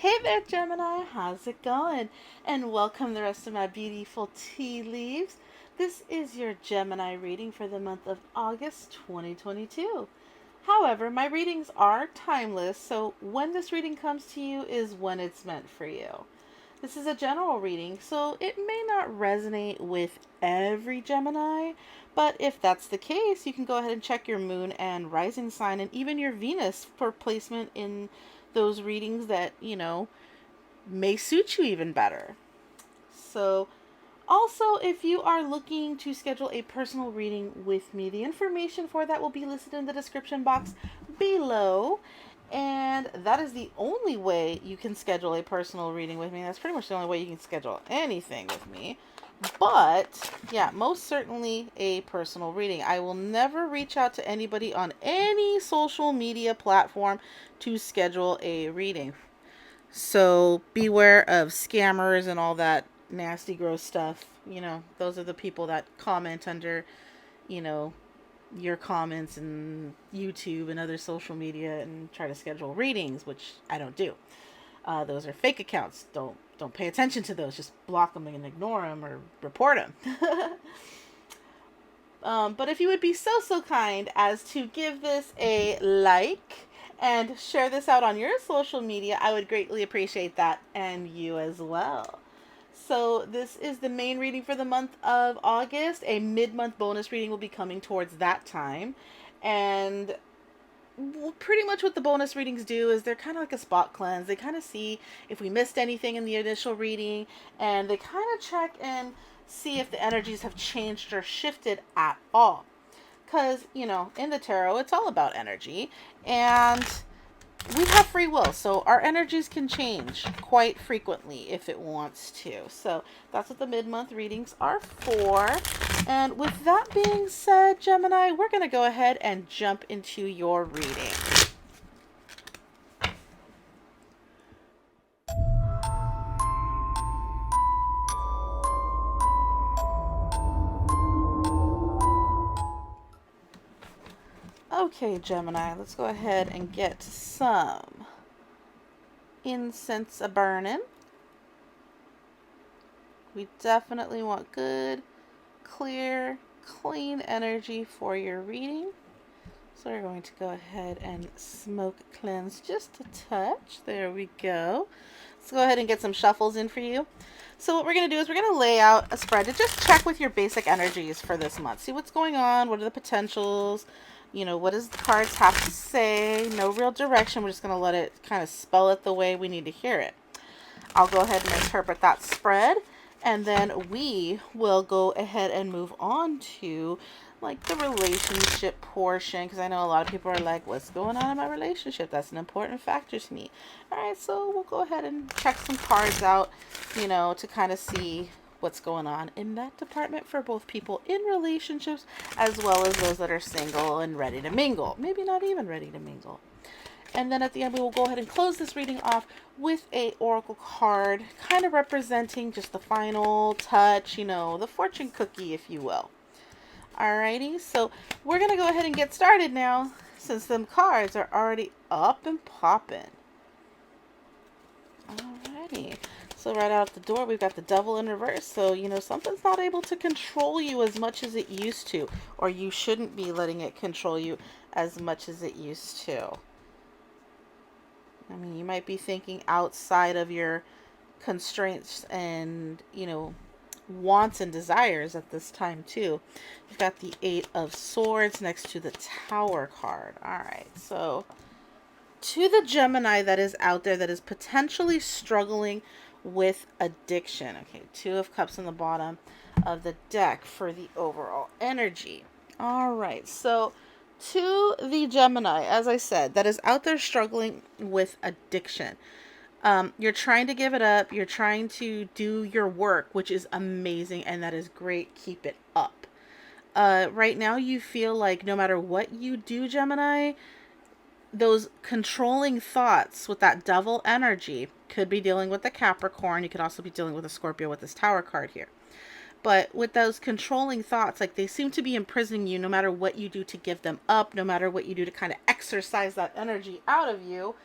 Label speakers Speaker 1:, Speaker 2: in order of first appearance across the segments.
Speaker 1: Hey there, Gemini. How's it going? And welcome the rest of my beautiful tea leaves. This is your Gemini reading for the month of August 2022. However, my readings are timeless, so when this reading comes to you is when it's meant for you. This is a general reading, so it may not resonate with every Gemini, but if that's the case, you can go ahead and check your moon and rising sign and even your Venus for placement in those readings that, may suit you even better. So, also, if you are looking to schedule a personal reading with me, the information for that will be listed in the description box below. And that is the only way you can schedule a personal reading with me. That's pretty much the only way you can schedule anything with me. But, yeah, most certainly a personal reading. I will never reach out to anybody on any social media platform to schedule a reading. So beware of scammers and all that nasty, gross stuff. Those are the people that comment under, you know, your comments and YouTube and other social media and try to schedule readings, which I don't do. Those are fake accounts. Don't pay attention to those. Just block them and ignore them or report them. But if you would be so kind as to give this a like and share this out on your social media, I would greatly appreciate that, and you as well. So this is the main reading for the month of August. A mid-month bonus reading will be coming towards that time. And pretty much what the bonus readings do is they're kind of like a spot cleanse. They kind of see if we missed anything in the initial reading, and they kind of check and see if the energies have changed or shifted at all. Because, in the tarot, it's all about energy. And we have free will, so our energies can change quite frequently if it wants to. So that's what the mid-month readings are for. And with that being said, Gemini, we're going to go ahead and jump into your reading. Okay, Gemini, let's go ahead and get some incense a-burning. We definitely want good, clear, clean energy for your reading. So we're going to go ahead and smoke cleanse just a touch. There we go. Let's go ahead and get some shuffles in for you. So what we're going to do is we're going to lay out a spread to just check with your basic energies for this month. See what's going on. What are the potentials? What does the cards have to say? No real direction. We're just going to let it kind of spell it the way we need to hear it. I'll go ahead and interpret that spread. And then we will go ahead and move on to the relationship portion, because I know a lot of people are like, what's going on in my relationship? That's an important factor to me. All right, so we'll go ahead and check some cards out, to kind of see what's going on in that department for both people in relationships as well as those that are single and ready to mingle. Maybe not even ready to mingle. And then at the end, we will go ahead and close this reading off with a oracle card, kind of representing just the final touch, the fortune cookie, if you will. Alrighty, so we're going to go ahead and get started now, since them cards are already up and popping. Alrighty, so right out the door, we've got the Devil in reverse. So, something's not able to control you as much as it used to, or you shouldn't be letting it control you as much as it used to. I mean, you might be thinking outside of your constraints and, wants and desires at this time too. You've got the Eight of Swords next to the Tower card. All right, so to the Gemini that is out there that is potentially struggling with addiction. Okay, Two of Cups on the bottom of the deck for the overall energy. All right, so to the Gemini, as I said, that is out there struggling with addiction. You're trying to give it up. You're trying to do your work, which is amazing, and that is great. Keep it up. Right now, you feel like no matter what you do, Gemini, those controlling thoughts with that devil energy could be dealing with the Capricorn. You could also be dealing with a Scorpio with this Tower card here. But with those controlling thoughts, they seem to be imprisoning you no matter what you do to give them up, no matter what you do to kind of exercise that energy out of you.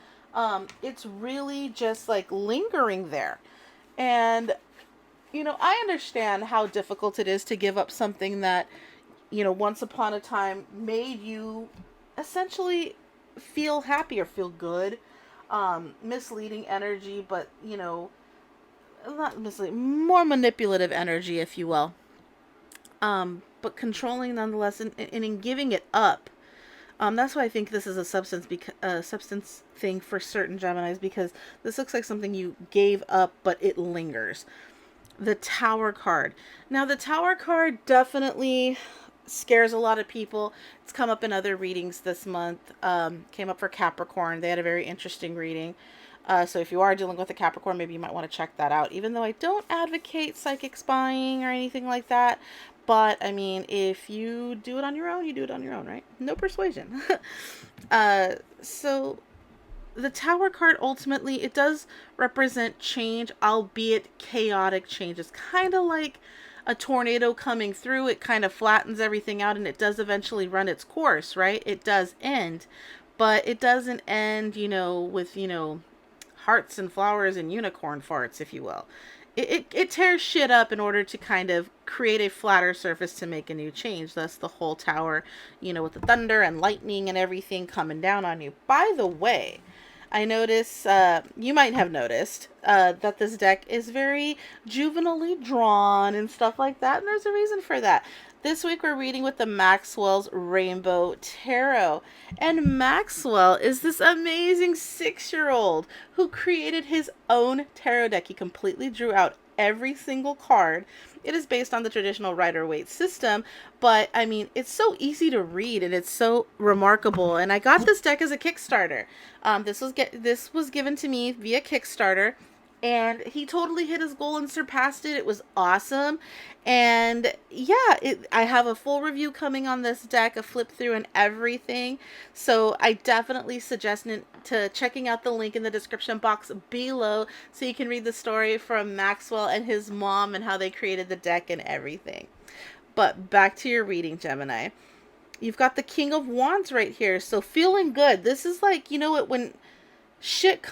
Speaker 1: It's really just like lingering there. And, I understand how difficult it is to give up something that, once upon a time made you essentially feel happy or feel good. Misleading energy, but, not misleading, more manipulative energy, if you will. But controlling nonetheless, and in giving it up. That's why I think this is a substance thing for certain Geminis, because this looks like something you gave up, but it lingers. The Tower card. Now, the Tower card definitely scares a lot of people. It's come up in other readings this month. Came up for Capricorn. They had a very interesting reading. So if you are dealing with a Capricorn, maybe you might want to check that out. Even though I don't advocate psychic spying or anything like that. But, I mean, if you do it on your own, you do it on your own, right? No persuasion. So the Tower card, ultimately, it does represent change, albeit chaotic change. It's kind of like a tornado coming through. It kind of flattens everything out, and it does eventually run its course, right? It does end. But it doesn't end, with, hearts and flowers and unicorn farts, if you will. It tears shit up in order to kind of create a flatter surface to make a new change. Thus the whole tower, with the thunder and lightning and everything coming down on you. By the way, I notice, you might have noticed, that this deck is very juvenilely drawn and stuff like that. And there's a reason for that. This week we're reading with the Maxwell's Rainbow Tarot. And Maxwell is this amazing 6-year-old who created his own tarot deck. He completely drew out every single card. It is based on the traditional Rider-Waite system, but I mean, it's so easy to read and it's so remarkable. And I got this deck as a Kickstarter. This was given to me via Kickstarter. And he totally hit his goal and surpassed it. It was awesome. And yeah, I have a full review coming on this deck, a flip through and everything. So I definitely suggest to checking out the link in the description box below so you can read the story from Maxwell and his mom and how they created the deck and everything. But back to your reading, Gemini. You've got the King of Wands right here. So feeling good. This is like, when shit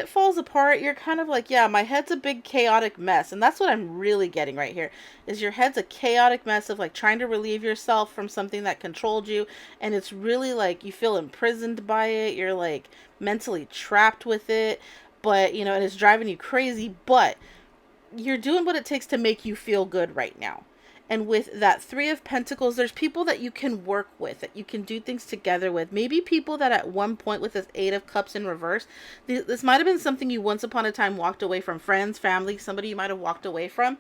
Speaker 1: falls apart, you're kind of like, yeah, my head's a big chaotic mess. And that's what I'm really getting right here, is your head's a chaotic mess of like trying to relieve yourself from something that controlled you. And it's really like you feel imprisoned by it. You're like mentally trapped with it, but and it's driving you crazy, but you're doing what it takes to make you feel good right now. And with that 3 of Pentacles, there's people that you can work with, that you can do things together with. Maybe people that at one point with this 8 of Cups in reverse, this might have been something you once upon a time walked away from. Friends, family, somebody you might have walked away from.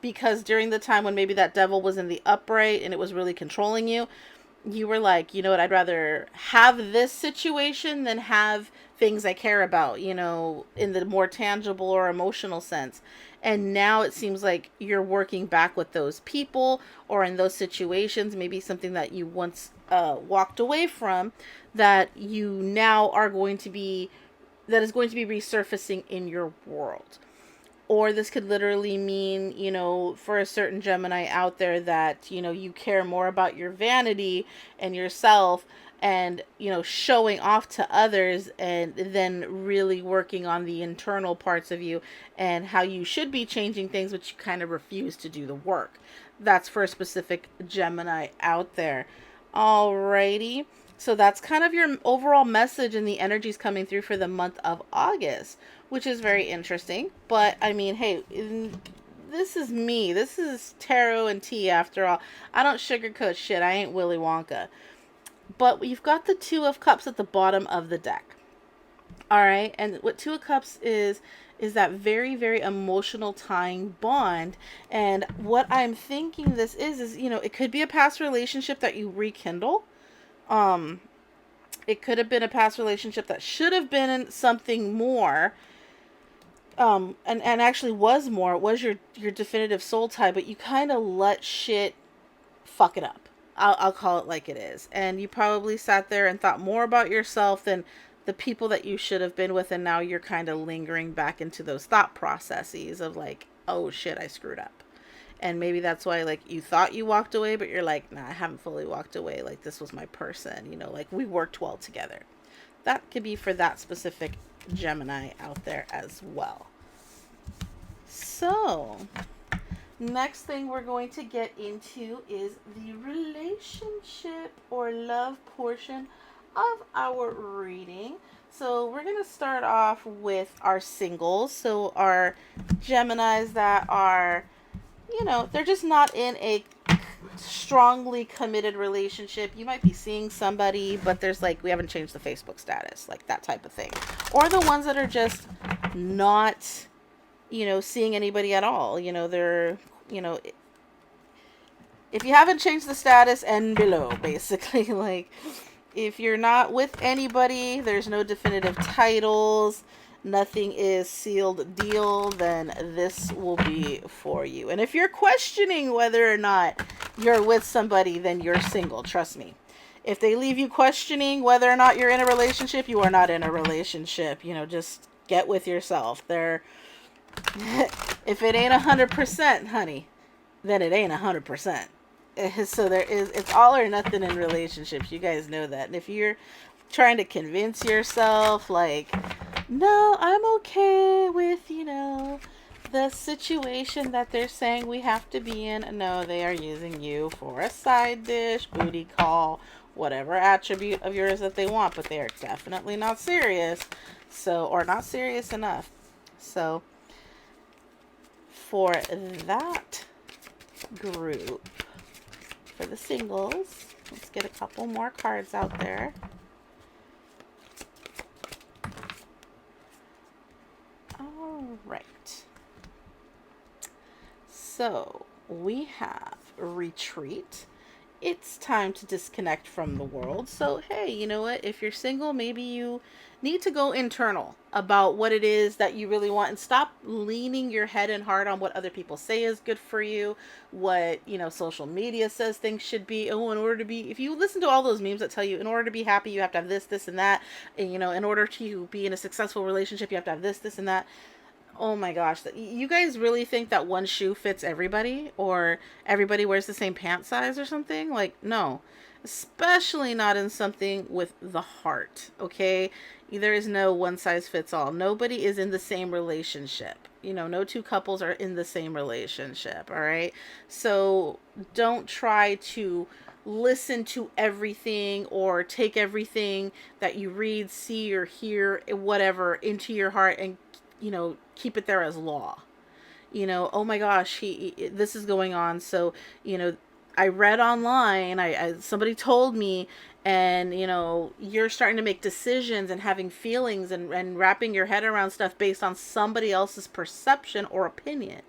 Speaker 1: Because during the time when maybe that devil was in the upright and it was really controlling you, you were like, you know what, I'd rather have this situation than have things I care about, in the more tangible or emotional sense. And now it seems like you're working back with those people or in those situations, maybe something that you once walked away from, that you now are going to be, that is going to be resurfacing in your world. Or this could literally mean, for a certain Gemini out there that, you care more about your vanity and yourself and, showing off to others, and then really working on the internal parts of you and how you should be changing things, but you kind of refuse to do the work. That's for a specific Gemini out there. Alrighty. So that's kind of your overall message, and the energies coming through for the month of August, which is very interesting. But I mean, hey, this is me. This is tarot and tea after all. I don't sugarcoat shit. I ain't Willy Wonka. But you've got the 2 of Cups at the bottom of the deck. All right. And what 2 of Cups is that very, very emotional tying bond. And what I'm thinking this is, it could be a past relationship that you rekindle. It could have been a past relationship that should have been something more. And actually was more. It was your definitive soul tie, but you kind of let shit fuck it up. I'll call it like it is. And you probably sat there and thought more about yourself than the people that you should have been with, and now you're kind of lingering back into those thought processes of like, oh shit, I screwed up. And maybe that's why, like, you thought you walked away, but you're like, nah, I haven't fully walked away. Like, this was my person, like, we worked well together. That could be for that specific Gemini out there as well. So, next thing we're going to get into is the relationship or love portion of our reading. So we're going to start off with our singles. So our Geminis that are, they're just not in a strongly committed relationship. You might be seeing somebody, but there's like, we haven't changed the Facebook status, like that type of thing. Or the ones that are just not, seeing anybody at all. They're, if you haven't changed the status and below, basically, like if you're not with anybody, there's no definitive titles, nothing is sealed deal, then this will be for you. And if you're questioning whether or not you're with somebody, then you're single, trust me. If they leave you questioning whether or not you're in a relationship, you are not in a relationship. Just get with yourself. If it ain't 100%, honey, then it ain't 100%. So it's all or nothing in relationships. You guys know that. And if you're trying to convince yourself, like, no, I'm okay with, the situation that they're saying we have to be in. No, they are using you for a side dish, booty call, whatever attribute of yours that they want, but they are definitely not serious. So, or not serious enough. So, for that group, for the singles, let's get a couple more cards out there. All right. So we have retreat. It's time to disconnect from the world. So, hey, you know what? If you're single, maybe you need to go internal about what it is that you really want and stop leaning your head and heart on what other people say is good for you, what, social media says things should be. Oh, in order to be, if you listen to all those memes that tell you in order to be happy, you have to have this, this, and that. And, in order to be in a successful relationship, you have to have this, this, and that. Oh my gosh, you guys really think that one shoe fits everybody or everybody wears the same pant size or something? Like, no, especially not in something with the heart, okay? There is no one size fits all. Nobody is in the same relationship. No two couples are in the same relationship, all right? So don't try to listen to everything or take everything that you read, see, or hear, whatever, into your heart and keep it there as law. Oh my gosh, this is going on. So, I read online, somebody told me, and, you're starting to make decisions and having feelings and wrapping your head around stuff based on somebody else's perception or opinion.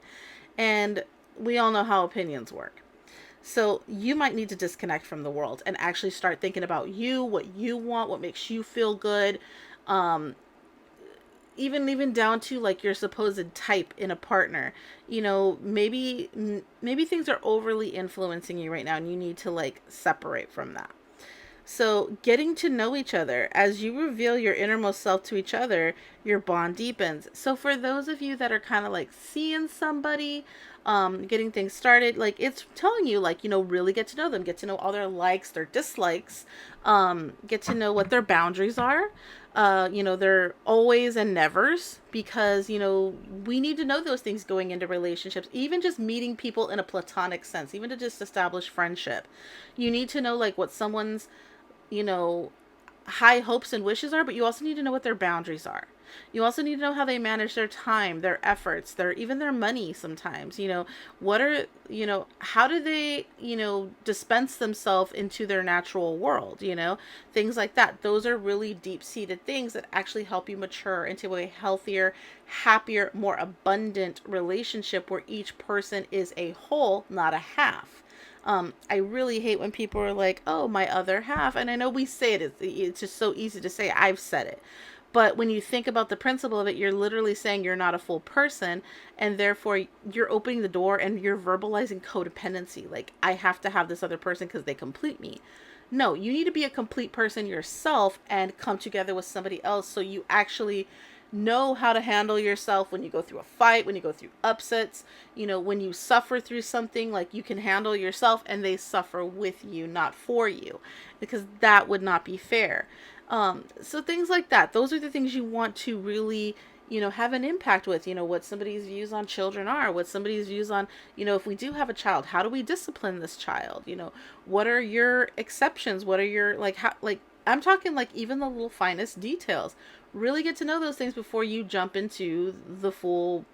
Speaker 1: And we all know how opinions work. So you might need to disconnect from the world and actually start thinking about you, what you want, what makes you feel good. Even down to like your supposed type in a partner. Maybe things are overly influencing you right now and you need to like separate from that. So getting to know each other, as you reveal your innermost self to each other, your bond deepens. So for those of you that are kind of like seeing somebody, getting things started, like it's telling you like, really get to know them, get to know all their likes, their dislikes, get to know what their boundaries are, their always and nevers, because, we need to know those things going into relationships, even just meeting people in a platonic sense, even to just establish friendship. You need to know like what someone's, high hopes and wishes are, but you also need to know what their boundaries are. You also need to know how they manage their time, their efforts, even their money sometimes. What are, how do they, dispense themselves into their natural world, things like that. Those are really deep-seated things that actually help you mature into a healthier, happier, more abundant relationship where each person is a whole, not a half. I really hate when people are like, oh, my other half. And I know we say it's just so easy to say. I've said it. But when you think about the principle of it, you're literally saying you're not a full person. And therefore, you're opening the door and you're verbalizing codependency. Like, I have to have this other person because they complete me. No, you need to be a complete person yourself and come together with somebody else so you actually know how to handle yourself when you go through a fight, when you go through upsets, when you suffer through something, like you can handle yourself and they suffer with you, not for you, because that would not be fair. So things like that. Those are the things you want to really, have an impact with, what somebody's views on children are, what somebody's views on, if we do have a child, how do we discipline this child? What are your exceptions? What are your, like, how, like, I'm talking like even the little finest details. Really get to know those things before you jump into the full,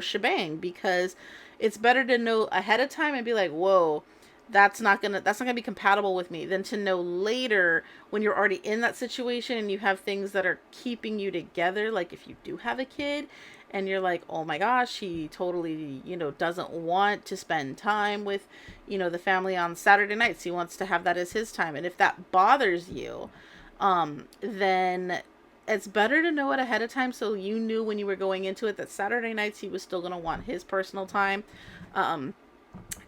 Speaker 1: shebang, because it's better to know ahead of time and be like, whoa, that's not gonna be compatible with me, than to know later when you're already in that situation and you have things that are keeping you together. Like if you do have a kid and you're like, oh my gosh, he totally, doesn't want to spend time with, the family on Saturday nights. He wants to have that as his time. And if that bothers you, then it's better to know it ahead of time, so you knew when you were going into it that Saturday nights he was still going to want his personal time. Um,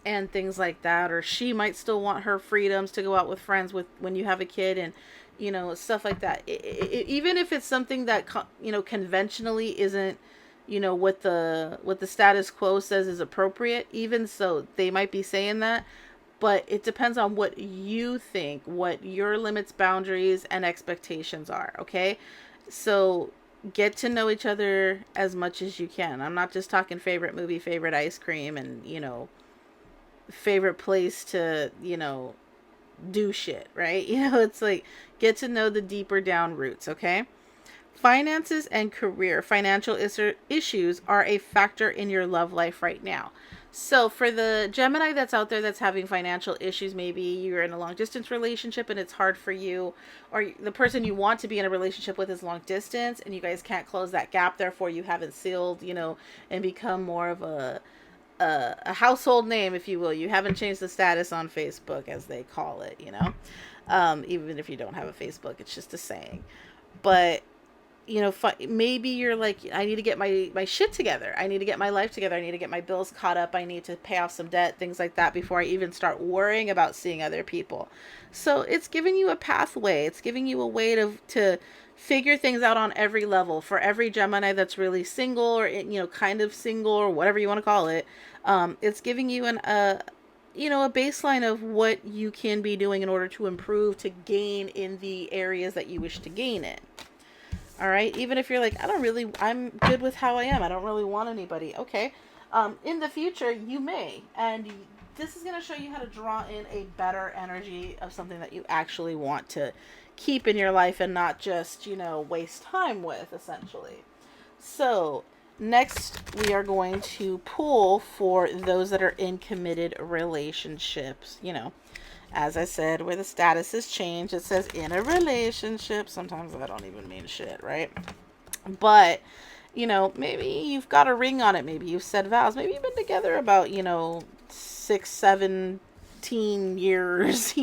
Speaker 1: and things like that, or she might still want her freedoms to go out with friends with when you have a kid, and stuff like that. Even if it's something that conventionally isn't what the status quo says is appropriate, even so they might be saying that, but it depends on what you think, what your limits, boundaries, and expectations are. Okay, so get to know each other as much as you can. I'm not just talking favorite movie, favorite ice cream, and favorite place to, do shit, right? It's like, get to know the deeper down roots, okay? Finances and career. Financial issues are a factor in your love life right now. So for the Gemini that's out there that's having financial issues, maybe you're in a long distance relationship and it's hard for you, or the person you want to be in a relationship with is long distance and you guys can't close that gap, therefore you haven't sealed, and become more of a household name, if you will. You haven't changed the status on Facebook, as they call it, even if you don't have a Facebook, it's just a saying. But maybe you're like, I need to get my shit together. I need to get my life together. I need to get my bills caught up. I need to pay off some debt, things like that, before I even start worrying about seeing other people. So it's giving you a pathway. It's giving you a way to figure things out on every level. For every Gemini that's really single, or, kind of single, or whatever you want to call it, it's giving you a baseline of what you can be doing in order to improve, to gain in the areas that you wish to gain in. All right. Even if you're like, I'm good with how I am. I don't really want anybody. Okay. In the future, you may. And this is going to show you how to draw in a better energy of something that you actually want to keep in your life and not just, waste time with, essentially. So next, we are going to pull for those that are in committed relationships, as I said, where the status has changed. It says in a relationship. Sometimes I don't even mean shit, right? But, maybe you've got a ring on it. Maybe you've said vows. Maybe you've been together about, 6, 17 years,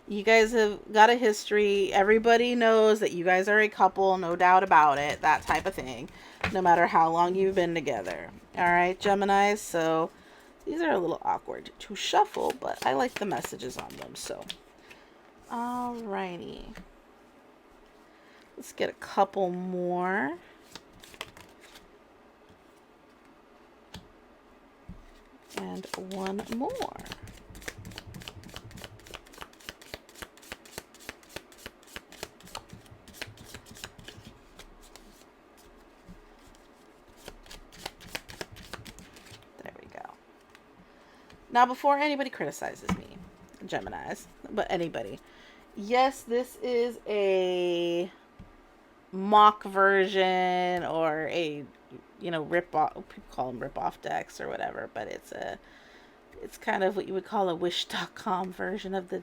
Speaker 1: You guys have got a history. Everybody knows that you guys are a couple, no doubt about it. That type of thing. No matter how long you've been together. All right, Gemini. So these are a little awkward to shuffle, but I like the messages on them. So, alrighty. Let's get a couple more. And one more. Now, before anybody criticizes me, Geminis, but anybody, yes, this is a mock version, or a, rip-off, people call them rip-off decks or whatever, but it's kind of what you would call a Wish.com version of the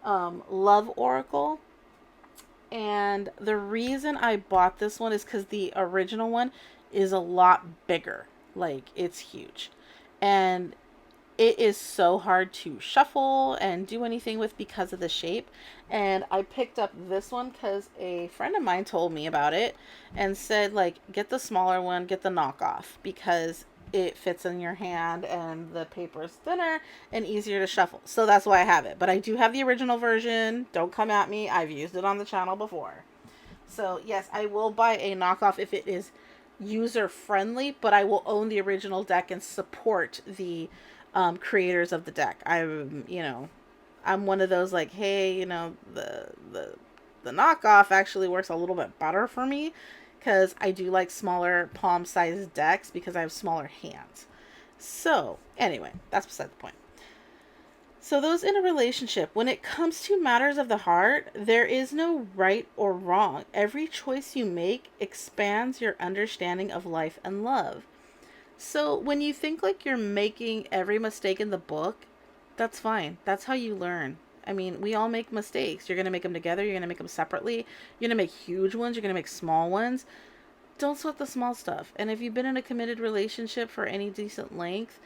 Speaker 1: Love Oracle. And the reason I bought this one is because the original one is a lot bigger. Like, it's huge. And it is so hard to shuffle and do anything with because of the shape. And I picked up this one because a friend of mine told me about it and said, like, get the smaller one, get the knockoff, because it fits in your hand and the paper is thinner and easier to shuffle. So that's why I have it. But I do have the original version. Don't come at me. I've used it on the channel before. So yes, I will buy a knockoff if it is user friendly, but I will own the original deck and support the creators of the deck. I'm one of those, like, hey, the The knockoff actually works a little bit better for me because I do like smaller palm-sized decks because I have smaller hands. So, anyway, that's beside the point. So those in a relationship, when it comes to matters of the heart, there is no right or wrong. Every choice you make expands your understanding of life and love. So when you think like you're making every mistake in the book, that's fine. That's how you learn. I mean, we all make mistakes. You're going to make them together. You're going to make them separately. You're going to make huge ones. You're going to make small ones. Don't sweat the small stuff. And if you've been in a committed relationship for any decent length,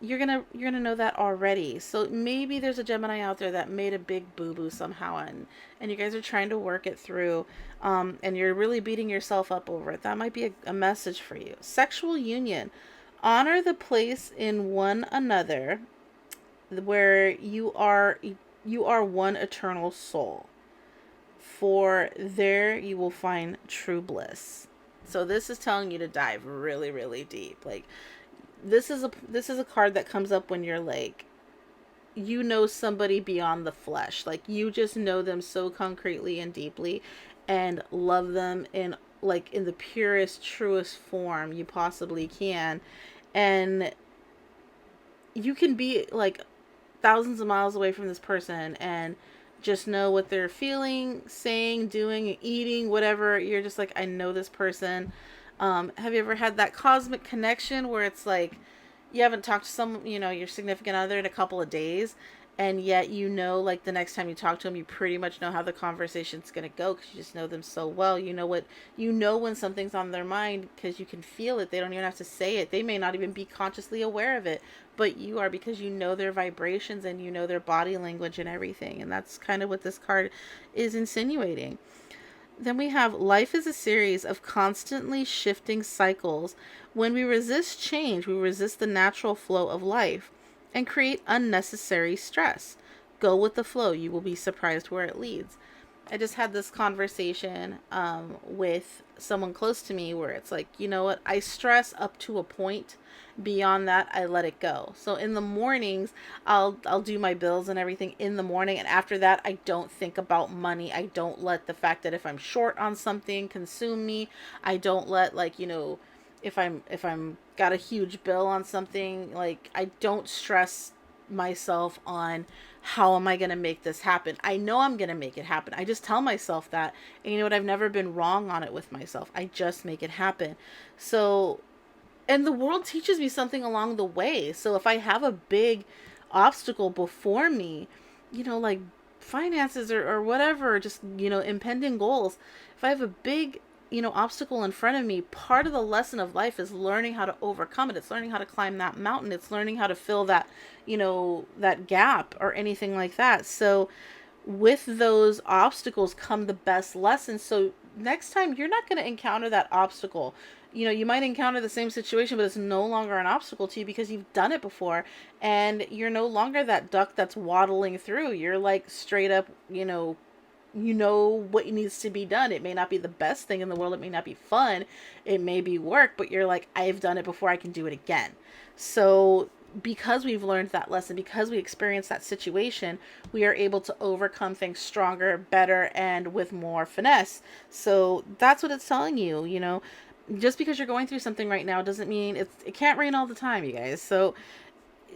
Speaker 1: you're gonna know that already. So maybe there's a Gemini out there that made a big boo-boo somehow, and you guys are trying to work it through, and you're really beating yourself up over it. That might be a message for you. Sexual union. Honor the place in one another where you are one eternal soul. For there you will find true bliss. So this is telling you to dive really, really deep. Like this is a card that comes up when you're like, you know, somebody beyond the flesh. Like you just know them so concretely and deeply and love them in the purest, truest form you possibly can. And you can be like thousands of miles away from this person and just know what they're feeling, saying, doing, eating, whatever. You're just like, I know this person. Have you ever had that cosmic connection where it's like you haven't talked to your significant other in a couple of days, and yet like the next time you talk to them, you pretty much know how the conversation's going to go because you just know them so well. You know when something's on their mind because you can feel it. They don't even have to say it. They may not even be consciously aware of it, but you are, because you know their vibrations and you know their body language and everything. And that's kind of what this card is insinuating. Then we have life is a series of constantly shifting cycles. When we resist change, we resist the natural flow of life and create unnecessary stress. Go with the flow. You will be surprised where it leads. I just had this conversation with someone close to me where it's like, you know what? I stress up to a point. Beyond that, I let it go. So in the mornings, I'll do my bills and everything in the morning, and after that, I don't think about money. I don't let the fact that if I'm short on something consume me. I don't let if I'm got a huge bill on something, like I don't stress myself on how am I going to make this happen. I know I'm going to make it happen. I just tell myself that. And you know what? I've never been wrong on it with myself. I just make it happen. So, and the world teaches me something along the way. So if I have a big obstacle before me, like finances or whatever, just, impending goals, if I have a big obstacle in front of me, part of the lesson of life is learning how to overcome it. It's learning how to climb that mountain. It's learning how to fill that, that gap or anything like that. So with those obstacles come the best lessons. So next time you're not going to encounter that obstacle. You might encounter the same situation, but it's no longer an obstacle to you because you've done it before, and you're no longer that duck that's waddling through. You're like straight up, what needs to be done. It may not be the best thing in the world. It may not be fun. It may be work, but you're like, I've done it before. I can do it again. So because we've learned that lesson, because we experienced that situation, we are able to overcome things stronger, better, and with more finesse. So that's what it's telling you, just because you're going through something right now doesn't mean it can't rain all the time, you guys. So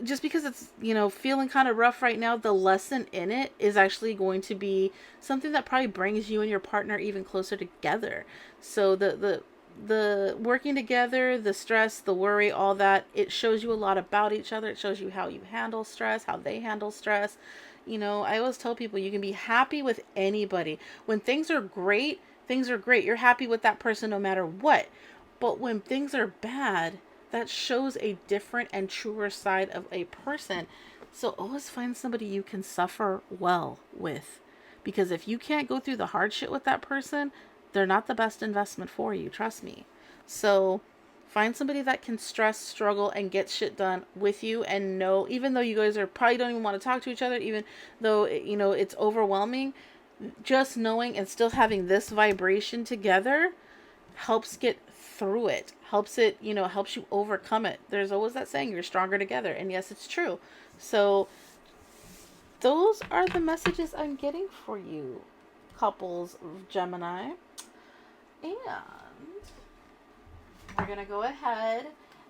Speaker 1: just because it's, feeling kind of rough right now, the lesson in it is actually going to be something that probably brings you and your partner even closer together. So the working together, the stress, the worry, all that, it shows you a lot about each other. It shows you how you handle stress, how they handle stress. I always tell people you can be happy with anybody. When things are great, things are great. You're happy with that person no matter what. But when things are bad, that shows a different and truer side of a person. So always find somebody you can suffer well with. Because if you can't go through the hard shit with that person, they're not the best investment for you. Trust me. So find somebody that can stress, struggle, and get shit done with you, and know, even though you guys probably don't even want to talk to each other, even though, it's overwhelming, just knowing and still having this vibration together helps get through it, helps you overcome it. There's always that saying, you're stronger together. And yes, it's true. So those are the messages I'm getting for you. couples, Gemini. And we're going to go ahead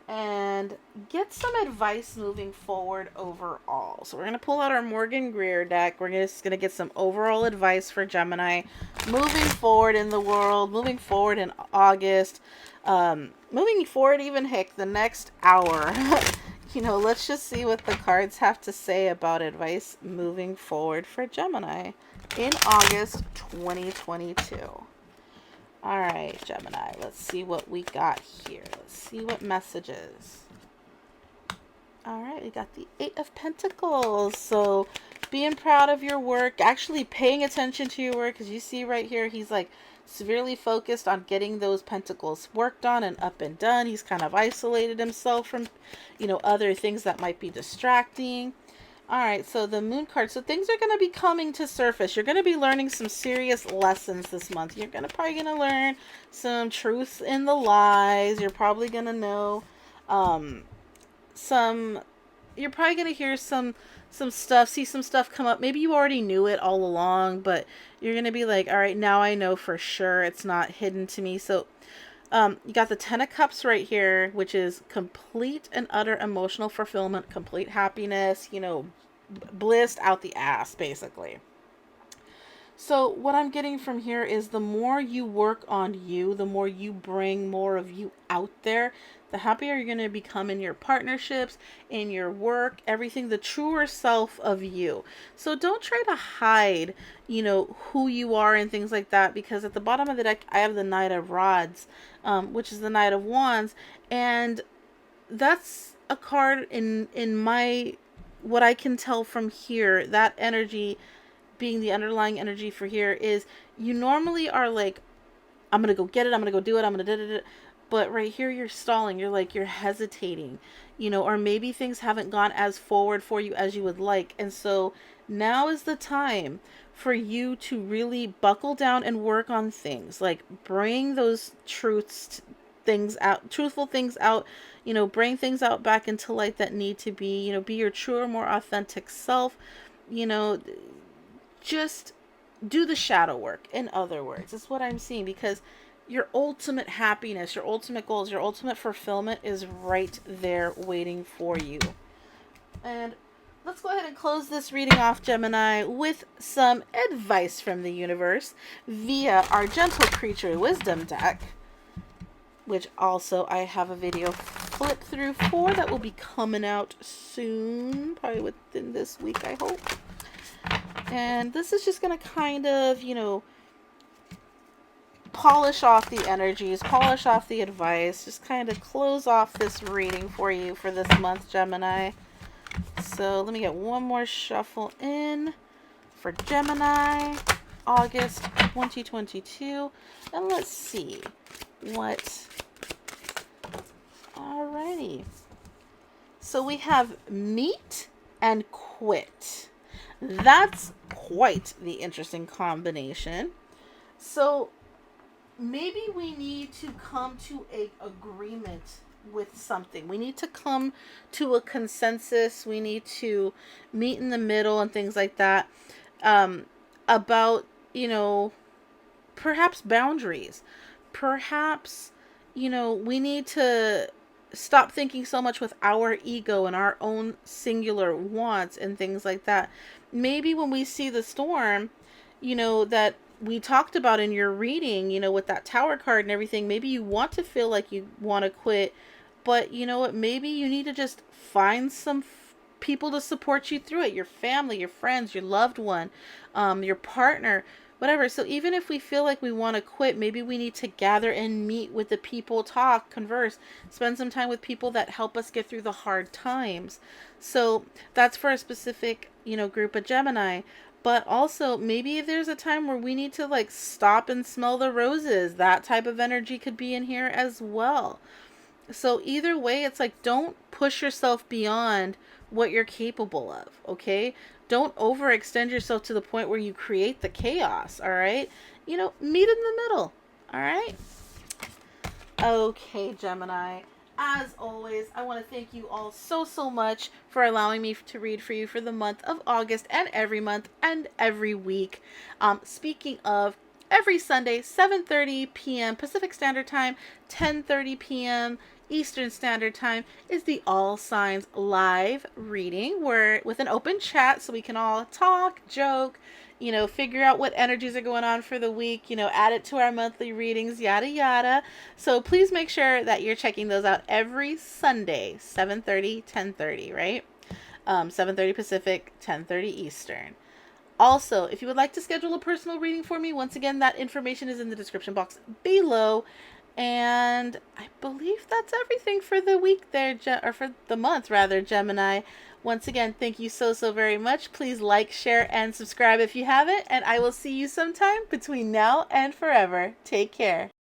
Speaker 1: and get some advice moving forward overall. So we're going to pull out our Morgan Greer deck. We're just going to get some overall advice for Gemini moving forward in the world, moving forward in August, moving forward even, heck, the next hour. You know, let's just see what the cards have to say about advice moving forward for Gemini in August 2022. All right, Gemini, let's see what we got here. Let's see what messages. All right, we got the Eight of Pentacles. So being proud of your work, actually paying attention to your work, because you see right here, he's like severely focused on getting those pentacles worked on and up and done. He's kind of isolated himself from, you know, other things that might be distracting. All right, so the Moon card. So things are going to be coming to surface. You're going to be learning some serious lessons this month. You're probably going to learn some truths in the lies. You're probably going to know you're probably going to hear some stuff, see some stuff come up. Maybe you already knew it all along, but you're going to be like, all right, now I know for sure. It's not hidden to me. So you got the Ten of Cups right here, which is complete and utter emotional fulfillment, complete happiness, you know, blissed out the ass, basically. So what I'm getting from here is the more you work on you, the more you bring more of you out there, the happier you're going to become in your partnerships, in your work, everything, the truer self of you. So don't try to hide, you know, who you are and things like that, because at the bottom of the deck, I have the Knight of Rods, which is the Knight of Wands. And that's a card in my, what I can tell from here, that energy being the underlying energy for here is you normally are like, I'm going to go get it. I'm going to go do it. I'm going to do it. But right here, you're stalling. You're like, you're hesitating, you know, or maybe things haven't gone as forward for you as you would like. And so now is the time for you to really buckle down and work on things, like bring those things out, truthful things out, you know, bring things out back into light that need to be, you know, be your truer, more authentic self, you know, just do the shadow work. In other words, is what I'm seeing, because your ultimate happiness, your ultimate goals, your ultimate fulfillment is right there waiting for you. And let's go ahead and close this reading off, Gemini, with some advice from the universe via our Gentle Creature Wisdom deck, which also I have a video flip through for that will be coming out soon, probably within this week, I hope. And this is just going to kind of, you know, polish off the energies, polish off the advice, just kind of close off this reading for you for this month, Gemini. So let me get one more shuffle in for Gemini, August 2022. And let's see what... Alrighty. So we have meet and quit. That's quite the interesting combination. So maybe we need to come to an agreement with something. We need to come to a consensus. We need to meet in the middle and things like that, about, you know, perhaps boundaries. Perhaps, you know, we need to stop thinking so much with our ego and our own singular wants and things like that. Maybe when we see the storm, you know, that we talked about in your reading, you know, with that Tower card and everything, maybe you want to feel like you want to quit, but you know what, maybe you need to just find some people to support you through it. Your family, your friends, your loved one, your partner, whatever. So even if we feel like we want to quit, maybe we need to gather and meet with the people, talk, converse, spend some time with people that help us get through the hard times. So that's for a specific, you know, group of Gemini. But also maybe there's a time where we need to like stop and smell the roses. That type of energy could be in here as well. So either way, it's like, don't push yourself beyond what you're capable of, okay? Don't overextend yourself to the point where you create the chaos, all right? You know, meet in the middle, all right? Okay, Gemini. As always, I want to thank you all so much for allowing me to read for you for the month of August and every month and every week. Speaking of, every Sunday, 7:30 p.m. Pacific Standard Time, 10:30 p.m. Eastern Standard Time is the All Signs live reading. We're with an open chat so we can all talk, joke, figure out what energies are going on for the week, add it to our monthly readings, yada yada. So please make sure that you're checking those out every Sunday, 7:30, 10:30, right? 7:30 Pacific, 10:30 Eastern. Also, if you would like to schedule a personal reading for me, once again, that information is in the description box below. And I believe that's everything for the week there, or for the month rather, Gemini. Once again, thank you so very much. Please like, share, and subscribe if you haven't, and I will see you sometime between now and forever. Take care.